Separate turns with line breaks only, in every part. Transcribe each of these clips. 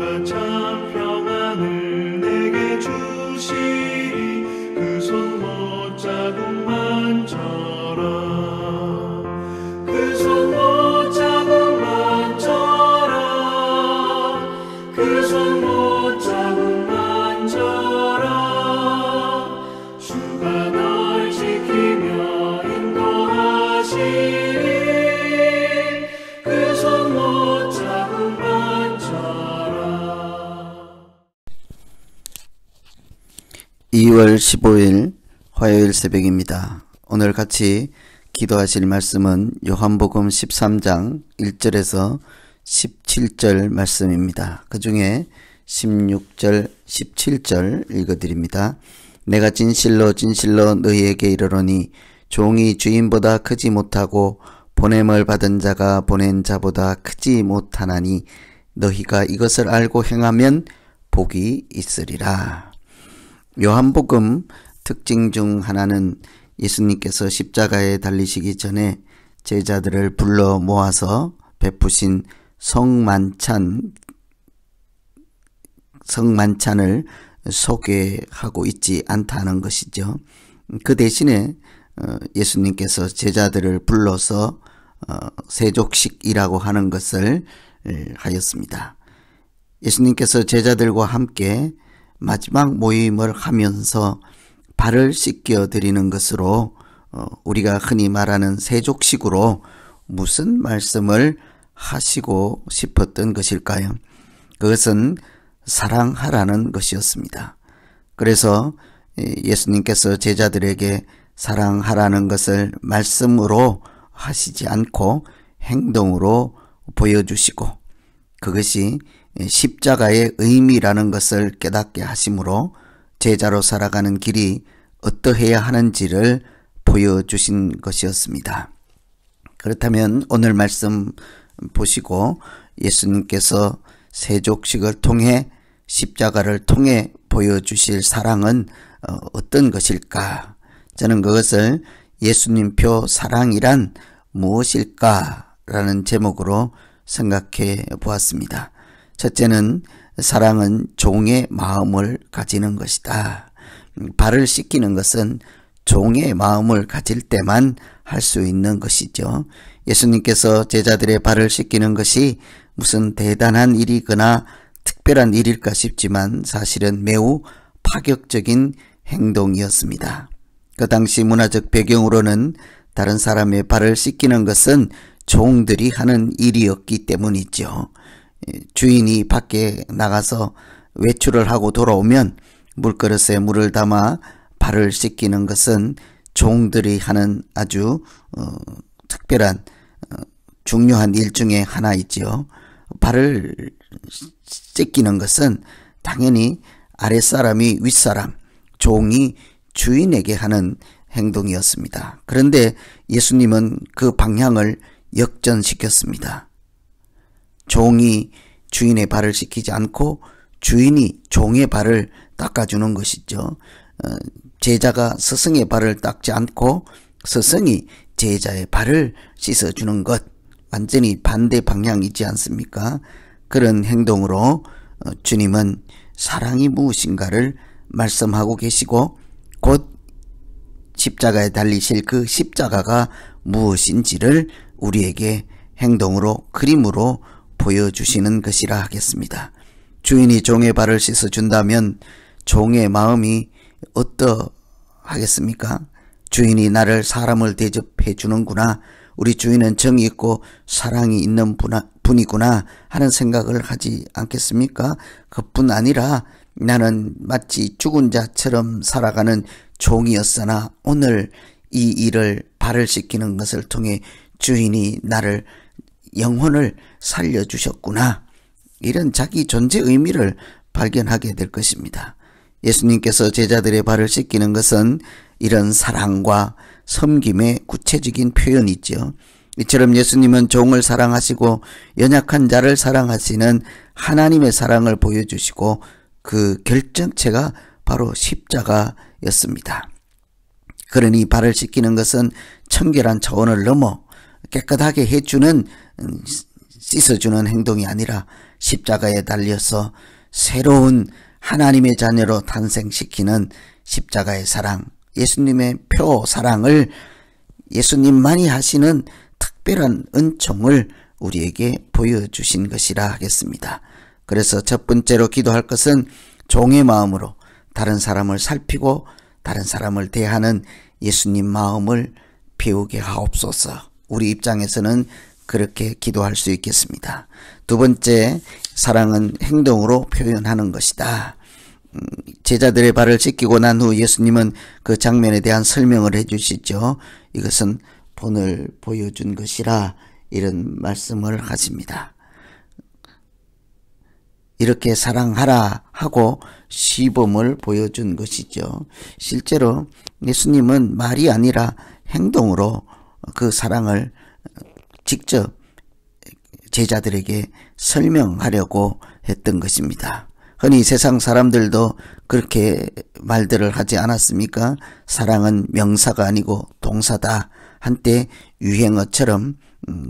주가 참 평안을 내게 주시리. 그 손 못자국 만져라. 그 손 못자국 만져라. 그 손 못자국 만져라. 주가 널 지키며 인도하시리. 그 손 못자국 만져라.
2월 15일 화요일 새벽입니다. 오늘 같이 기도하실 말씀은 요한복음 13장 1절에서 17절 말씀입니다. 그 중에 16절, 17절 읽어드립니다. 내가 진실로 진실로 너희에게 이르노니 종이 주인보다 크지 못하고 보냄을 받은 자가 보낸 자보다 크지 못하나니 너희가 이것을 알고 행하면 복이 있으리라. 요한복음 특징 중 하나는 예수님께서 십자가에 달리시기 전에 제자들을 불러 모아서 베푸신 성만찬을 소개하고 있지 않다는 것이죠. 그 대신에 예수님께서 제자들을 불러서 세족식이라고 하는 것을 하였습니다. 예수님께서 제자들과 함께 마지막 모임을 하면서 발을 씻겨 드리는 것으로 우리가 흔히 말하는 세족식으로 무슨 말씀을 하시고 싶었던 것일까요? 그것은 사랑하라는 것이었습니다. 그래서 예수님께서 제자들에게 사랑하라는 것을 말씀으로 하시지 않고 행동으로 보여주시고 그것이 십자가의 의미라는 것을 깨닫게 하심으로 제자로 살아가는 길이 어떠해야 하는지를 보여주신 것이었습니다. 그렇다면 오늘 말씀 보시고 예수님께서 세족식을 통해 십자가를 통해 보여주실 사랑은 어떤 것일까? 저는 그것을 예수님표 사랑이란 무엇일까? 라는 제목으로 생각해 보았습니다. 첫째는 사랑은 종의 마음을 가지는 것이다. 발을 씻기는 것은 종의 마음을 가질 때만 할 수 있는 것이죠. 예수님께서 제자들의 발을 씻기는 것이 무슨 대단한 일이거나 특별한 일일까 싶지만 사실은 매우 파격적인 행동이었습니다. 그 당시 문화적 배경으로는 다른 사람의 발을 씻기는 것은 종들이 하는 일이었기 때문이죠. 주인이 밖에 나가서 외출을 하고 돌아오면 물그릇에 물을 담아 발을 씻기는 것은 종들이 하는 아주 특별한 중요한 일 중에 하나이지요. 발을 씻기는 것은 당연히 아랫사람이 윗사람, 종이 주인에게 하는 행동이었습니다. 그런데 예수님은 그 방향을 역전시켰습니다. 종이 주인의 발을 씻기지 않고 주인이 종의 발을 닦아주는 것이죠. 제자가 스승의 발을 닦지 않고 스승이 제자의 발을 씻어주는 것, 완전히 반대 방향이지 않습니까? 그런 행동으로 주님은 사랑이 무엇인가를 말씀하고 계시고 곧 십자가에 달리실 그 십자가가 무엇인지를 우리에게 행동으로 그림으로 보여주시는 것이라 하겠습니다. 주인이 종의 발을 씻어준다면 종의 마음이 어떠하겠습니까? 주인이 나를 사람을 대접해 주는구나, 우리 주인은 정이 있고 사랑이 있는 분이구나 하는 생각을 하지 않겠습니까? 그뿐 아니라 나는 마치 죽은 자처럼 살아가는 종이었으나 오늘 이 일을 발을 씻기는 것을 통해 주인이 나를 영혼을 살려주셨구나, 이런 자기 존재 의미를 발견하게 될 것입니다. 예수님께서 제자들의 발을 씻기는 것은 이런 사랑과 섬김의 구체적인 표현이죠. 이처럼 예수님은 종을 사랑하시고 연약한 자를 사랑하시는 하나님의 사랑을 보여주시고 그 결정체가 바로 십자가였습니다. 그러니 발을 씻기는 것은 청결한 차원을 넘어 깨끗하게 해주는, 씻어주는 행동이 아니라 십자가에 달려서 새로운 하나님의 자녀로 탄생시키는 십자가의 사랑, 예수님의 표 사랑을 예수님만이 하시는 특별한 은총을 우리에게 보여주신 것이라 하겠습니다. 그래서 첫 번째로 기도할 것은 종의 마음으로 다른 사람을 살피고 다른 사람을 대하는 예수님 마음을 배우게 하옵소서. 우리 입장에서는 그렇게 기도할 수 있겠습니다. 두 번째, 사랑은 행동으로 표현하는 것이다. 제자들의 발을 씻기고 난 후 예수님은 그 장면에 대한 설명을 해주시죠. 이것은 본을 보여준 것이라 이런 말씀을 하십니다. 이렇게 사랑하라 하고 시범을 보여준 것이죠. 실제로 예수님은 말이 아니라 행동으로 그 사랑을 직접 제자들에게 설명하려고 했던 것입니다. 흔히 세상 사람들도 그렇게 말들을 하지 않았습니까? 사랑은 명사가 아니고 동사다. 한때 유행어처럼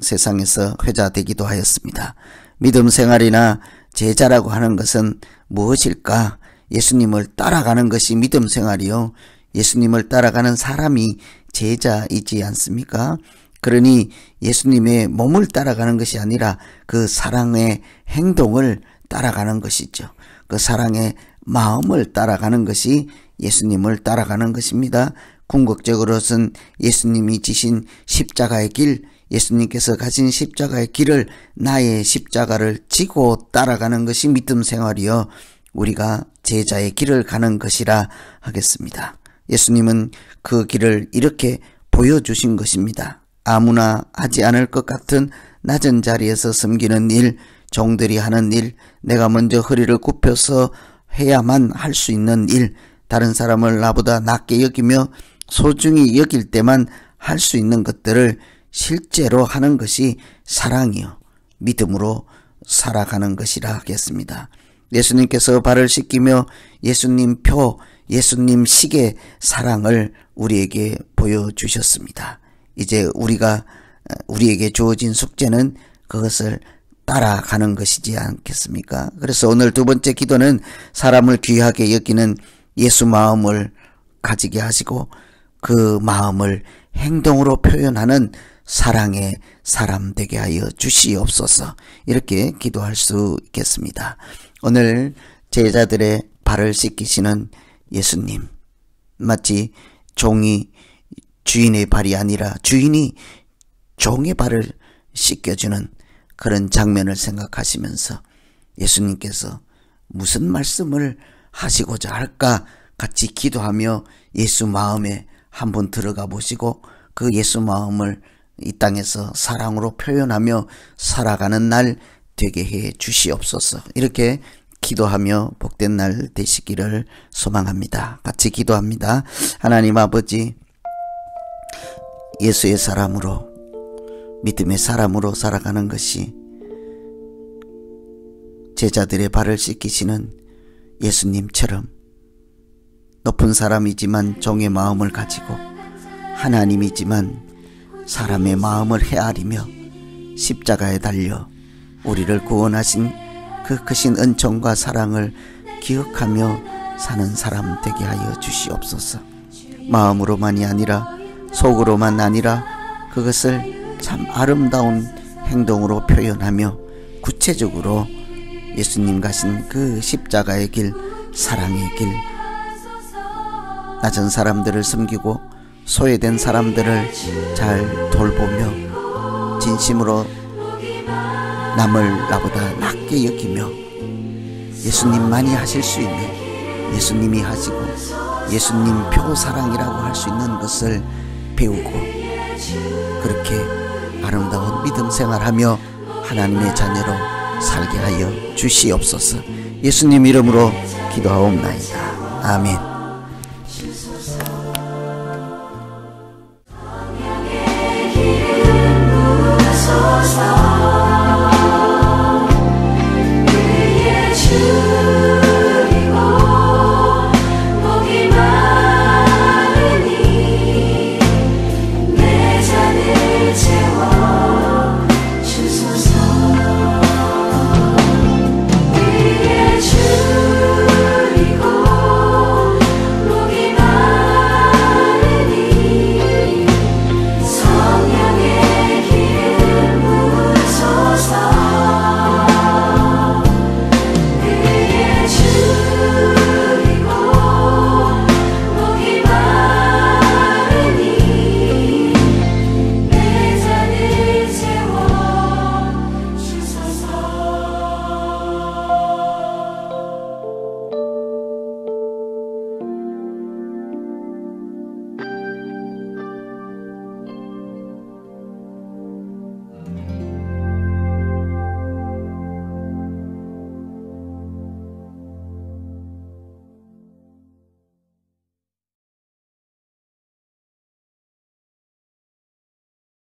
세상에서 회자되기도 하였습니다. 믿음 생활이나 제자라고 하는 것은 무엇일까? 예수님을 따라가는 것이 믿음 생활이요. 예수님을 따라가는 사람이 제자이지 않습니까? 그러니 예수님의 몸을 따라가는 것이 아니라 그 사랑의 행동을 따라가는 것이죠. 그 사랑의 마음을 따라가는 것이 예수님을 따라가는 것입니다. 궁극적으로는 예수님이 지신 십자가의 길, 예수님께서 가신 십자가의 길을 나의 십자가를 지고 따라가는 것이 믿음 생활이요. 우리가 제자의 길을 가는 것이라 하겠습니다. 예수님은 그 길을 이렇게 보여주신 것입니다. 아무나 하지 않을 것 같은 낮은 자리에서 섬기는 일, 종들이 하는 일, 내가 먼저 허리를 굽혀서 해야만 할 수 있는 일, 다른 사람을 나보다 낮게 여기며 소중히 여길 때만 할 수 있는 것들을 실제로 하는 것이 사랑이요. 믿음으로 살아가는 것이라 하겠습니다. 예수님께서 발을 씻기며 예수님 표, 예수님 식의 사랑을 우리에게 보여주셨습니다. 이제 우리에게 주어진 숙제는 그것을 따라가는 것이지 않겠습니까? 그래서 오늘 두 번째 기도는 사람을 귀하게 여기는 예수 마음을 가지게 하시고 그 마음을 행동으로 표현하는 사랑의 사람 되게 하여 주시옵소서. 이렇게 기도할 수 있겠습니다. 오늘 제자들의 발을 씻기시는 예수님, 마치 종이 주인의 발이 아니라 주인이 종의 발을 씻겨주는 그런 장면을 생각하시면서 예수님께서 무슨 말씀을 하시고자 할까 같이 기도하며 예수 마음에 한번 들어가 보시고 그 예수 마음을 이 땅에서 사랑으로 표현하며 살아가는 날 되게 해 주시옵소서. 이렇게 기도하며 복된 날 되시기를 소망합니다. 같이 기도합니다. 하나님 아버지, 예수의 사람으로 믿음의 사람으로 살아가는 것이 제자들의 발을 씻기시는 예수님처럼 높은 사람이지만 종의 마음을 가지고 하나님이지만 사람의 마음을 헤아리며 십자가에 달려 우리를 구원하신 그 크신 은총과 사랑을 기억하며 사는 사람 되게 하여 주시옵소서. 마음으로만이 아니라 속으로만 아니라 그것을 참 아름다운 행동으로 표현하며 구체적으로 예수님 가신 그 십자가의 길, 사랑의 길, 낮은 사람들을 섬기고 소외된 사람들을 잘 돌보며 진심으로 남을 나보다 낮게 여기며 예수님만이 하실 수 있는, 예수님이 하시고 예수님 표 사랑이라고 할 수 있는 것을 배우고 그렇게 아름다운 믿음 생활하며 하나님의 자녀로 살게 하여 주시옵소서. 예수님 이름으로 기도하옵나이다. 아멘.